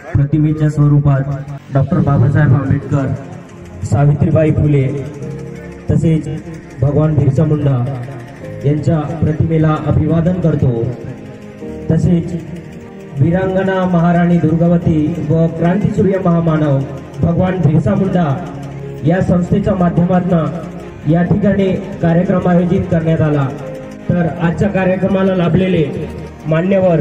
प्रतिमेच्या स्वरूपात डॉक्टर बाबासाहेब आंबेडकर, सावित्रीबाई फुले तसेच भगवान बिरसा मुंडा यांच्या प्रतिमेला अभिवादन करतो। तसेच वीरांगना महाराणी दुर्गावती व क्रांतीसूर्य महामानव भगवान बिरसा मुंडा या संस्थेच्या माध्यमातून या ठिकाणी कार्यक्रम आयोजित करण्यात आला। तर आजच्या कार्यक्रमाला लाभलेले मान्यवर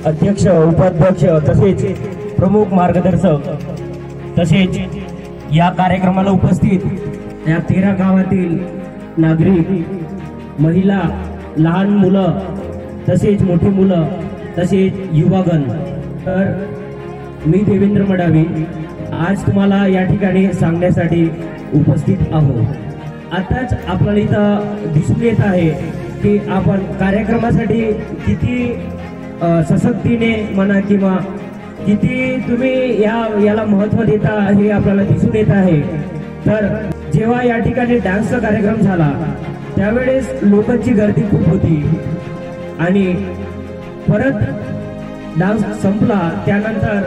अध्यक्ष, उपाध्यक्ष तसेच प्रमुख मार्गदर्शक तसेच या कार्यक्रमाला उपस्थित या 13 गावातील नागरिक, महिला, लहान मुलं तसेच मोठी मुलं तसेच युवागण, तर मी देवेंद्र मडावी आज तुम्हाला या ठिकाणी सांगण्यासाठी उपस्थित आहोत। आताच आपल्याला इथं दिसून येत आहे की आपण कार्यक्रमासाठी किती सशक्तीने म्हणा किंवा किती तुम्ही याला महत्त्व देता हे आपल्याला दिसून येत आहे। तर जेव्हा या ठिकाणी डान्सचा कार्यक्रम झाला त्यावेळेस लोकांची गर्दी खूप होती आणि परत डान्स संपला त्यानंतर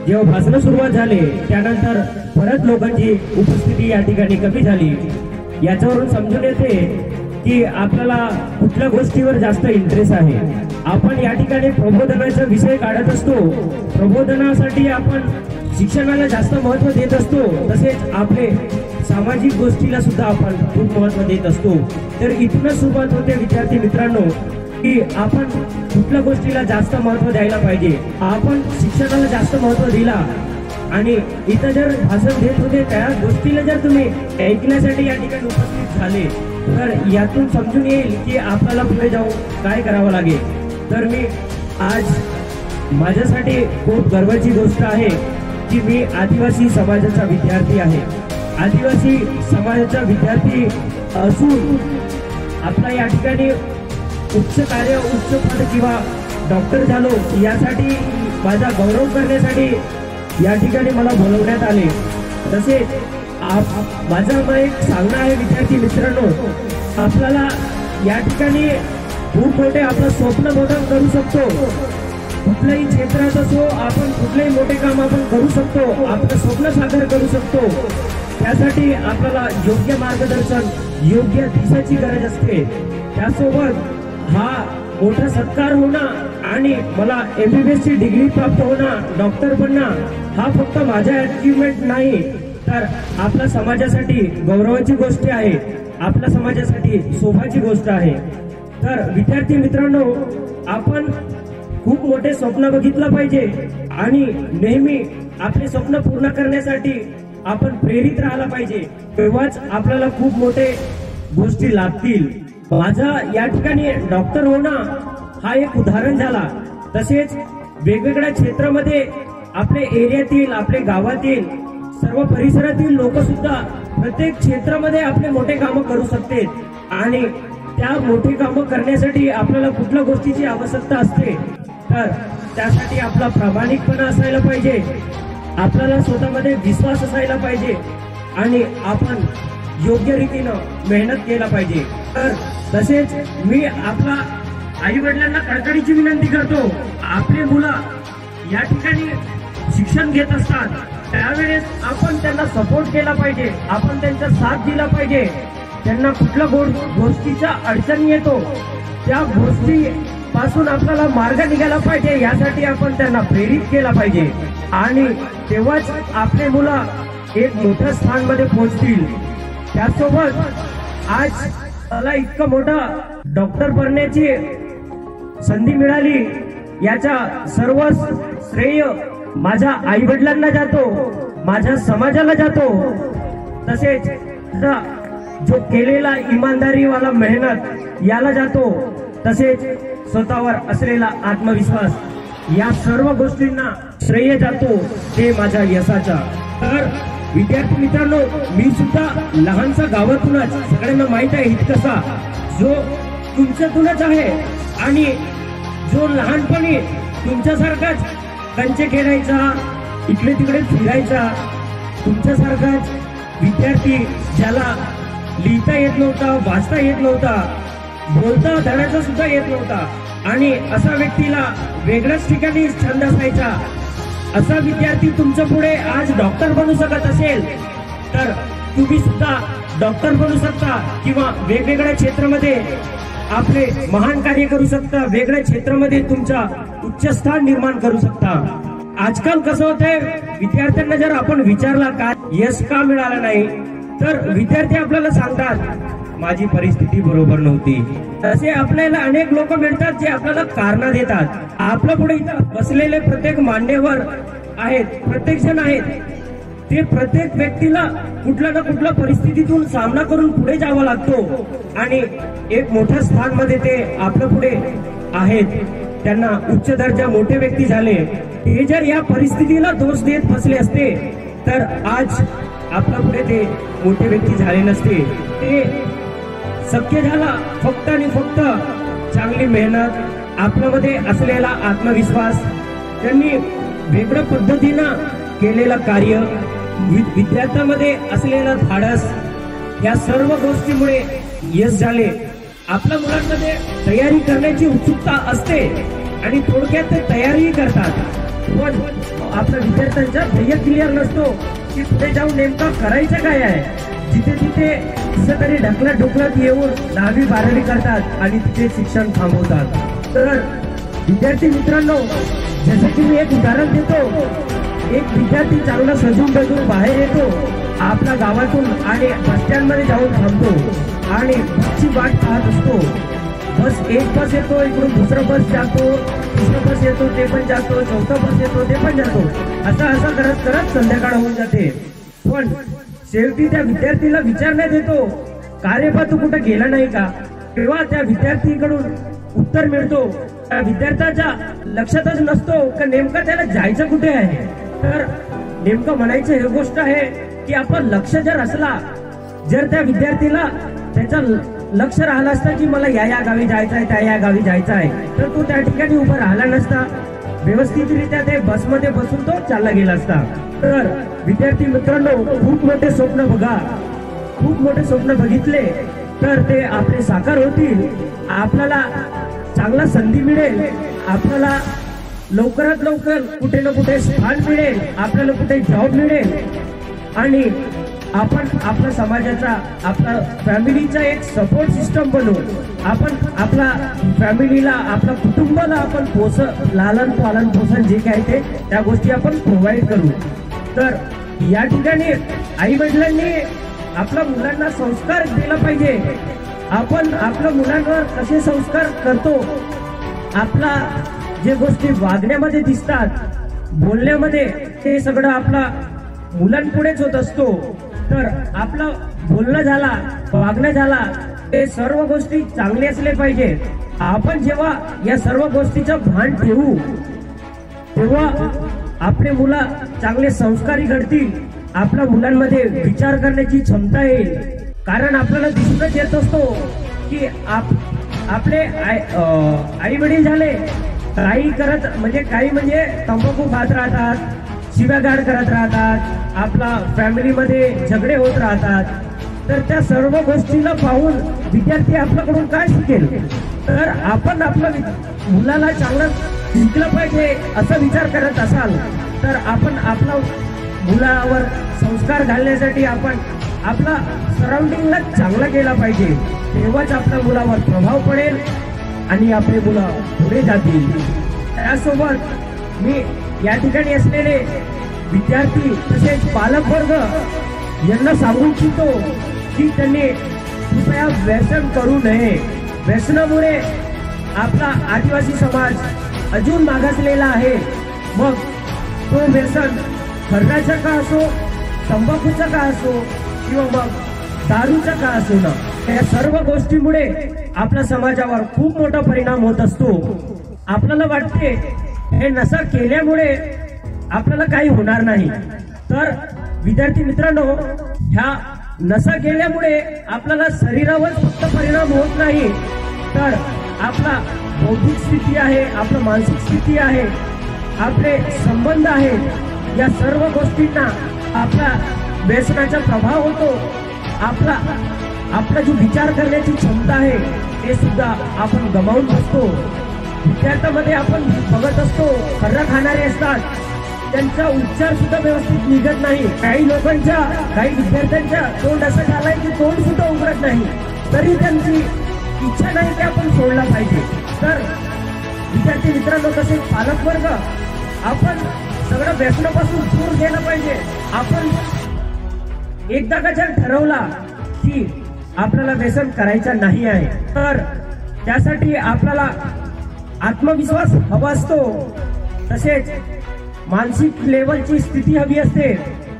जेव्हा भाषण सुरुवात झाले त्यानंतर परत लोकांची उपस्थिती या ठिकाणी कमी झाली। याच्यावरून समजून येते की आपल्याला कुठल्या गोष्टीवर जास्त इंटरेस्ट आहे। आपण या ठिकाणी प्रबोधनाचा विषय काढत असतो, प्रबोधनासाठी आपण शिक्षणाला जास्त महत्त्व देत असतो, तसेच आपले सामाजिक गोष्टीला सुद्धा आपण खूप महत्त्व देत असतो। तर इथूनच सुरुवात होते विद्यार्थी मित्रांनो की आपण कुठल्या गोष्टीला जास्त महत्त्व द्यायला पाहिजे। आपण शिक्षणाला जास्त महत्त्व दिला आणि इथं जर भाषण देत होते त्या गोष्टीला जर तुम्ही ऐकण्यासाठी या ठिकाणी उपस्थित झाले तर यातून समजून येईल की आपल्याला पुढे जाऊन काय करावं लागेल। तर मी आज माझ्यासाठी खूप गर्वाची गोष्ट आहे की मी आदिवासी समाजाचा विद्यार्थी आहे। आदिवासी समाजाचा विद्यार्थी असून आपला या ठिकाणी उच्च कार्य, उच्च पद किंवा डॉक्टर झालो यासाठी माझा गौरव करण्यासाठी या ठिकाणी मला बोलवण्यात आले। तसेच माझं एक सांगणं आहे विद्यार्थी मित्रांनो, आपल्याला या ठिकाणी खूप मोठे आपलं स्वप्न मोठं करू शकतो। कुठल्याही क्षेत्रात असो आपण कुठलेही मोठे काम आपण करू शकतो, आपलं स्वप्न साकार करू शकतो। त्यासाठी आपल्याला योग्य मार्गदर्शन, योग्य दिशेची गरज असते। त्यासोबत हा मोठा सत्कार होणं आणि मला MBBS ची डिग्री प्राप्त होणं, डॉक्टर बनणं हा फक्त माझा अचीवमेंट नाही तर आपल्या समाजासाठी गौरवाची गोष्ट आहे, आपल्या समाजासाठी शोभाची गोष्ट आहे। तर विद्यार्थी मित्रांनो, आपण खूप मोठे स्वप्न बघितलं पाहिजे आणि नेहमी आपले स्वप्न पूर्ण करण्यासाठी आपण प्रेरित राहायला पाहिजे, तेव्हाच आपल्याला खूप मोठे गोष्टी लागतील। माझा या ठिकाणी डॉक्टर होणं हा एक उदाहरण झाला। तसेच वेगवेगळ्या क्षेत्रामध्ये आपल्या एरियातील, आपल्या गावातील, सर्व परिसरातील लोक सुद्धा प्रत्येक क्षेत्रामध्ये आपले मोठे कामं करू शकते आणि त्या मोठे कामं करण्यासाठी आपल्याला कुठल्या गोष्टीची आवश्यकता असते तर त्यासाठी आपला प्रामाणिकपणा असायला पाहिजे, आपल्याला स्वतःमध्ये विश्वास असायला पाहिजे आणि आपण योग्य रीतीनं मेहनत केला पाहिजे। तर तसेच मी आपला आई वडिलांना कळकळीची विनंती करतो, आपले मुलं या ठिकाणी शिक्षण घेत असतात त्यावेळेस आपण त्यांना सपोर्ट केला पाहिजे, आपण त्यांचा साथ दिला पाहिजे। त्यांना कुठल्या गोष्टीचा अडचण येतो त्या गोष्टी पासून आपल्याला मार्ग निघाला पाहिजे, यासाठी आपण त्यांना प्रेरित केला पाहिजे आणि तेव्हाच आपले मुलं एक मोठ्या स्थानामध्ये पोहोचतील। त्यासोबत आज मला इतकं मोठं डॉक्टर बनण्याची संधी मिळाली याचा सर्व श्रेय माझ्या आई वडिलांना जातो, माझ्या समाजाला जातो। तसेच जो केलेला इमानदारीवाला मेहनत याला जातो, तसेच स्वतःवर असलेला आत्मविश्वास या सर्व गोष्टींना श्रेय जातो ते माझ्या यशाचा। तर विद्यार्थी मित्रांनो, मी सुद्धा लहानसा गावातूनच, सगळ्यांना माहित आहे इतकसा, जो तुमच्यातूनच आहे आणि जो लहानपणी तुमच्यासारखाच कंचे खेळायचा, इकडे तिकडे फिरायचा, तुमच्यासारखाच विद्यार्थी ज्याला लिहिता येत नव्हता, वाचता येत नव्हता, बोलता धडाचा सुद्धा येत नव्हता आणि अशा व्यक्तीला वेगळ्याच ठिकाणी छंद असायचा असा विद्यार्थी तुमच्या पुढे आज डॉक्टर बनू शकत असेल तर तुम्ही सुद्धा डॉक्टर बनू शकता किंवा वेगवेगळ्या क्षेत्रामध्ये आपले महान कार्य करू शकता, वेगळ्या क्षेत्रामध्ये तुमचा उच्च स्थान निर्माण करू शकता। आजकाल कसं होतंय, विद्यार्थ्यांना जर आपण विचारला का यश का मिळाला नाही तर विद्यार्थी आपल्याला सांगतात माझी परिस्थिती बरोबर नव्हती। असे आपल्याला अनेक लोक मिळतात जे आपल्याला कारण देतात। आपल्या पुढे इथं बसलेले प्रत्येक मान्यवर आहेत, प्रत्येक जण आहेत, ते प्रत्येक व्यक्तीला कुठल्या ना कुठल्या परिस्थितीतून सामना करून पुढे जावं लागतो आणि एक मोठ्या स्थानमध्ये ते आपल्या पुढे आहेत, त्यांना उच्च दर्जा मोठे व्यक्ती झाले। हे जर या परिस्थितीला दोष देत बसले असते तर आज आपल्या पुढे ते मोठे व्यक्ती झाले नसते। ते शक्य झाला फक्त आणि फक्त चांगली मेहनत, आपल्यामध्ये असलेला आत्मविश्वास, त्यांनी वेगळ्या पद्धतीनं केलेलं कार्य, विद्यार्थ्यांमध्ये असलेलं धाडस, या सर्व गोष्टीमुळे यश झाले। आपल्या मुलांमध्ये तयारी करण्याची उत्सुकता असते आणि थोडक्यात ते तयारी करतात, पण आपल्या विद्यार्थ्यांचा ध्येय क्लिअर नसतो की पुढे जाऊन नेमका करायचं काय आहे। जिथे तिथे कसं तरी ढकलत ढुकलत येऊन 10वी 12वी करतात आणि तिथे शिक्षण थांबवतात। तर विद्यार्थी मित्रांनो, जसं की मी एक उदाहरण देतो, एक विद्यार्थी चांगला सजून बजून बाहेर येतो आपल्या गावातून आणि बस स्टँडमध्ये जाऊन थांबतो आणि बसची वाट पाहत असतो। एक बस येतो, इकडून दुसरा बस जातो, तिसरा बस येतो ते पण जातो, चौथा बस येतो ते पण जातो, असं करत करत संध्याकाळ होऊन जाते। पण शेवटी त्या विद्यार्थीला विचारण्यात येतो का रे बा तू कुठे गेला नाही का? तेव्हा त्या विद्यार्थीकडून उत्तर मिळतो, त्या विद्यार्थ्याच्या लक्षातच नसतो का नेमकं त्याला जायचं कुठे आहे। तर नेमकं म्हणायचं हे गोष्ट आहे की आपलं लक्ष जर असला, जर त्या विद्यार्थीला त्याचं लक्ष राहिलं असतं की मला या गावी जायचं आहे, त्या या गावी जायचं आहे, तर तो त्या ठिकाणी उभा राहिला नसता, व्यवस्थितरित्या ते बसमध्ये बसून तो चालला गेला असता। तर विद्यार्थी मित्रांनो, खूप मोठे स्वप्न बघा, खूप मोठे स्वप्न बघितले तर ते आपले साकार होतील, आपल्याला चांगला संधी मिळेल, आपल्याला लवकरात लवकर कुठे ना कुठे स्थान मिळेल, आपल्याला कुठे जॉब मिळेल आणि आपण आपल्या समाजाचा, आपल्या फॅमिलीचा एक सपोर्ट सिस्टम बनवू। आपण आपल्या फॅमिलीला, आपल्या कुटुंबाला आपण लालन पालन पोषण जे काय ते त्या गोष्टी आपण प्रोव्हाइड करू। तर या ठिकाणी आई वडिलांनी आपल्या मुलांना संस्कार दिला पाहिजे। आपण आपल्या मुलांवर कसे संस्कार करतो, आपला जे गोष्टी वागण्यामध्ये दिसतात, बोलण्यामध्ये, ते सगळं आपला मुलांपुढेच होत असतो। तर आपलं बोलणं झाला, वागणं झाला, ते सर्व गोष्टी चांगले असले पाहिजे। आपण जेव्हा या सर्व गोष्टीचं भान ठेवू तेव्हा आपले मुलं चांगले संस्कारी घडतील, आपल्या मुलांमध्ये विचार करण्याची क्षमता येईल। कारण आपल्याला दिसूनच येत असतो की आपले आई वडील झाले काही करत म्हणजे तंबाखू खात राहतात, शिव्यागाळ करत राहतात, आपला फॅमिलीमध्ये झगडे होत राहतात। तर त्या सर्व गोष्टीला पाहून विद्यार्थी आपल्याकडून काय शिकेल? तर आपण आपल्या मुलाला चांगलं शिकलं पाहिजे असा विचार करत असाल तर आपण आपल्या मुलावर संस्कार घालण्यासाठी आपण आपला सराउंडिंगला चांगला केला पाहिजे, तेव्हाच आपल्या मुलावर प्रभाव पडेल आणि आपले मुलं पुढे जातील। त्यासोबत मी या ठिकाणी असलेले विद्यार्थी तसेच पालक वर्ग यांना सांगू इच्छितो की त्यांनी कृपया व्यसन करू नये। व्यसनामुळे आपला आदिवासी समाज अजून मागासलेला आहे। मग तो व्यसन खर्चाचा का असो, तंबाखूचा का असो किंवा मग दारूचा का असो ना, या सर्व गोष्टीमुळे आपल्या समाजावर खूप मोठा परिणाम होत असतो। आपल्याला वाटते हे नशा केल्यामुळे आपल्याला काही होणार नाही, तर विद्यार्थी मित्रांनो, ह्या नशा केल्यामुळे आपल्याला शरीरावर फक्त परिणाम होत नाही, तर आपला बौद्धिक स्थिती आहे, आपला मानसिक स्थिती आहे, आपले संबंध आहेत, या सर्व गोष्टींना आपला व्यसनाचा प्रभाव होतो। आपला जो विचार करण्याची क्षमता आहे ते सुद्धा आपण गमावून बसतो। विद्यार्थ्यांमध्ये आपण बघत असतो खर्रा खाणारे असतात, त्यांचा उच्चार सुद्धा व्यवस्थित निघत नाही. काही लोकांच्या, काही विद्यार्थ्यांच्या तोंड असं झालंय की तोंड सुद्धा उघडत नाही, तरी त्यांची इच्छा नाही की आपण सोडला पाहिजे. तर विद्यार्थी मित्रांनो, तसेच पालक वर्ग, आपण सगळं व्यसनापासून दूर गेलं पाहिजे. आपण एकदा का जर ठरवला की आपल्याला व्यसन करायचं नाही आहे, तर त्यासाठी आपल्याला आत्मविश्वास हवा असतो, तसेच मानसिक लेवलची स्थिती हवी असते.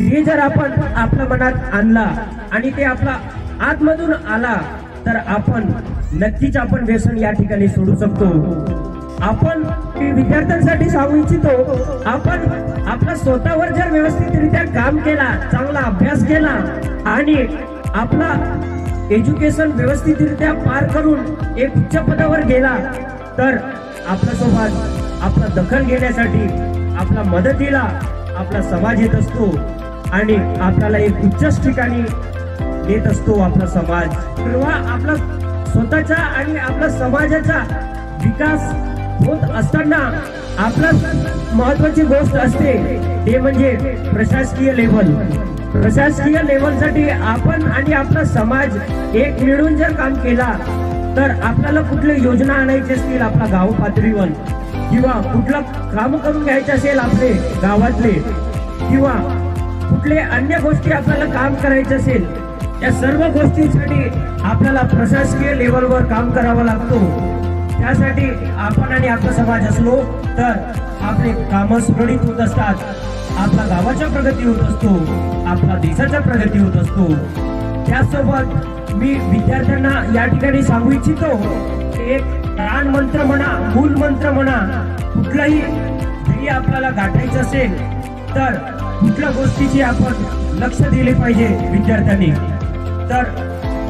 हे जर आपण आपल्या मनात आणला आणि ते आपला आतमधून आला, तर आपण नक्कीच आपण व्यसन या ठिकाणी सोडू शकतो. आपण विद्यार्थ्यांसाठी सांगू इच्छितो, आपण आपला स्वतःवर जर व्यवस्थितरित्या काम केला, चांगला अभ्यास केला आणि आपला एज्युकेशन व्यवस्थितरित्या पार करून एक उच्च पदावर गेला, तर आपल्यासोबत आपला दखल घेण्यासाठी, आपला मदतीला आपला समाज येत असतो आणि आपल्याला एक उच्च ठिकाणी नेत असतो आपला समाज. तेव्हा आपला स्वतःचा आणि आपल्या समाजाचा विकास होत असताना आपला महत्वाची गोष्ट असते ते म्हणजे प्रशासकीय लेवल. प्रशासकीय लेवलसाठी आपण आणि आपला समाज एक मिळून जर काम केला, तर आपल्याला कुठल्या योजना आणायची असतील आपल्या गाव पातळीवर, किंवा कुठलं काम करून घ्यायचे असेल आपले गावातले, किंवा कुठले अन्य गोष्टी आपल्याला काम करायचे असेल, या सर्व गोष्टींसाठी आपल्याला प्रशासकीय लेवलवर काम करावं लागतो. त्यासाठी आपण आणि आपला समाज असलो तर आपले कामं सुरळीत होत असतात, आपल्या गावाच्या प्रगती होत असतो, आपला देशाच्या प्रगती होत असतो. त्यासोबत मी विद्यार्थ्यांना या ठिकाणी सांगू इच्छितो, एक प्राण मंत्र म्हणा, मूल मंत्र म्हणा, कुठलाही ध्येय आपल्याला गाठायचं असेल तर कुठल्या गोष्टीची आपण लक्ष दिले पाहिजे विद्यार्थ्यांनी. तर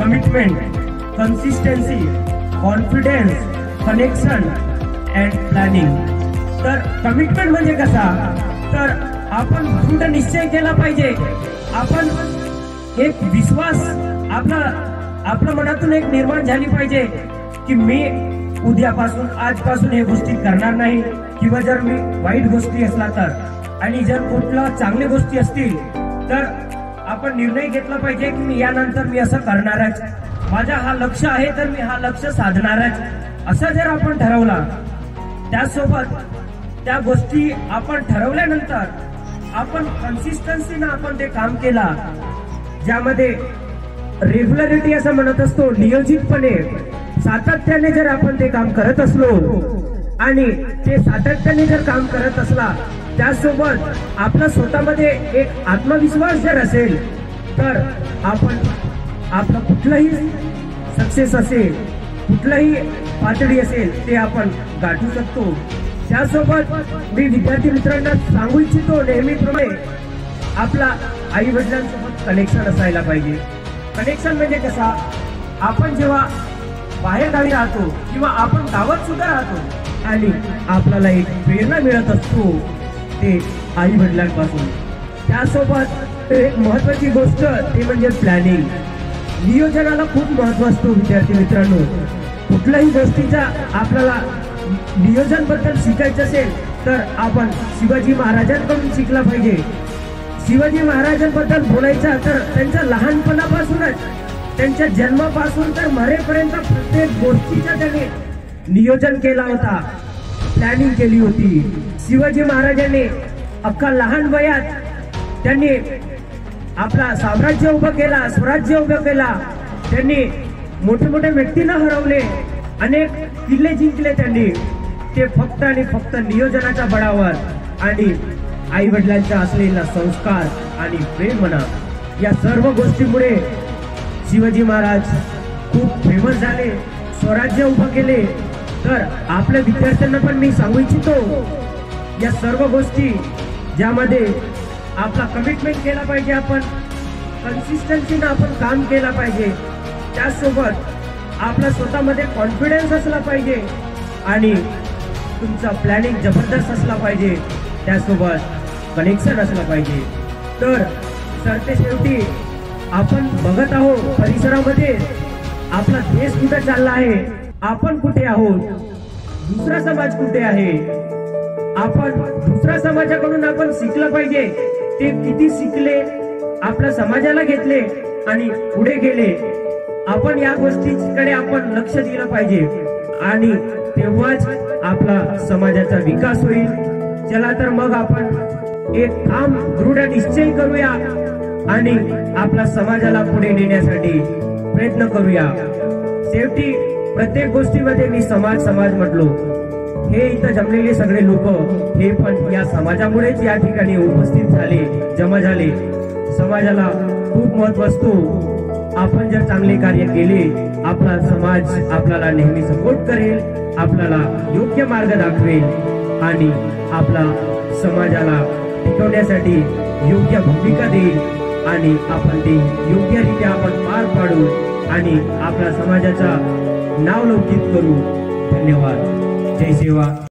commitment, consistency, confidence, connection and planning. तर कमिटमेंट म्हणजे कसा, तर आपण दृढ निश्चय केला पाहिजे. आपण एक विश्वास आपल्या मनातून एक निर्माण झाली पाहिजे की मी उद्यापासून, आजपासून हे गोष्टी करणार नाही, किंवा जर मी वाईट गोष्टी असला तर, आणि जर कुठल्या चांगल्या गोष्टी असतील तर आपण निर्णय घेतला पाहिजे की मी यानंतर मी असं करणारच, माझा हा लक्ष आहे तर मी हा लक्ष साधणारच, असं जर आपण ठरवला. त्यासोबत त्या गोष्टी आपण ठरवल्यानंतर आपण कन्सिस्टन्सीनं आपण ते काम केला, ज्यामध्ये रेग्युलरिटी असं म्हणत असतो, नियोजितपणे सातत्याने जर आपण ते काम करत असलो आणि ते सातत्याने जर काम करत असला, त्यासोबत आपला स्वतःमध्ये एक आत्मविश्वास जर असेल, तर आपण आपला कुठलाही सक्सेस असेल, कुठलाही पातळी असेल ते आपण गाठू शकतो. त्यासोबत मी विद्यार्थी मित्रांना सांगू इच्छितो, नेहमीप्रमाणे आपला आई वडिलांसोबत कनेक्शन असायला पाहिजे. कनेक्शन म्हणजे कसा, आपण जेव्हा बाहेर गावी राहतो किंवा आपण गावात सुद्धा राहतो आणि आपल्याला एक प्रेरणा मिळत असतो ते आई वडिलांपासून. त्यासोबत एक महत्वाची गोष्ट ते म्हणजे प्लॅनिंग. नियोजनाला खूप महत्व असतो विद्यार्थी मित्रांनो. कुठल्याही गोष्टीचा आपल्याला नियोजन बद्दल शिकायचं असेल तर आपण शिवाजी महाराजांकडून शिकला पाहिजे. शिवाजी महाराजांबद्दल बोलायचं तर त्यांच्या लहानपणापासूनच, त्यांच्या जन्मापासून तर मरेपर्यंत प्रत्येक गोष्टीचा त्यांनी नियोजन केला होता, प्लॅनिंग केली होती. शिवाजी महाराजांनी अख्खा लहान वयात त्यांनी आपला साम्राज्य उभं केला, स्वराज्य उभं केला. त्यांनी मोठे मोठे व्यक्तींना हरवले, अनेक किल्ले जिंकले त्यांनी. ते फक्त आणि फक्त नियोजनाच्या बळावर आणि आई वडिलांचा असलेला संस्कार आणि प्रेम म्हणा, या सर्व गोष्टीमुळे शिवाजी महाराज खूप फेमस झाले, स्वराज्य उभं केले. तर आपल्या विद्यार्थ्यांना पण मी सांगू इच्छितो, या सर्व गोष्टी ज्यामध्ये आपला कमिटमेंट केला पाहिजे, आपण कन्सिस्टन्सीनं आपण काम केला पाहिजे. त्यासोबत आपला स्वतःमध्ये कॉन्फिडन्स असला पाहिजे आणि तुमचा प्लॅनिंग जबरदस्त असला पाहिजे. त्यासोबत कनेक्शन असलं पाहिजे. तर सरते शेवटी आपण बघत आहोत परिसरामध्ये आपला देश कुठे चालला आहे, आपण कुठे आहोत, दुसरा समाज कुठे आहे. आपण दुसऱ्या समाजाकडून आपण शिकलं पाहिजे, ते किती शिकले, आपल्या समाजाला घेतले आणि पुढे गेले, आपण या गोष्टीकडे आपण लक्ष दिलं पाहिजे आणि तेव्हाच आपला समाजाचा विकास होईल. चला तर मग आपण एक ठाम दृढ निश्चय करूया आणि आपल्या समाजाला पुढे नेण्यासाठी प्रयत्न करूया. शेवटी प्रत्येक गोष्टीमध्ये मी समाज समाज म्हटलो, हे इथं जमलेले सगळे लोक हे पण या समाजामुळेच या ठिकाणी उपस्थित झाले, जमा झाले. समाजाला खूप महत्त्व असतो. आपण जर चांगले कार्य केले, आपला समाज आपल्याला नेहमी सपोर्ट करेल, आपल्याला योग्य मार्ग दाखवेल आणि आपला समाजाला टिकवण्यासाठी योग्य भूमिका देईल आणि आपण ते योग्यरित्या आपण पार पाडू आणि आपल्या समाजाचा नाव लौकिक करू. धन्यवाद. जय सेवा.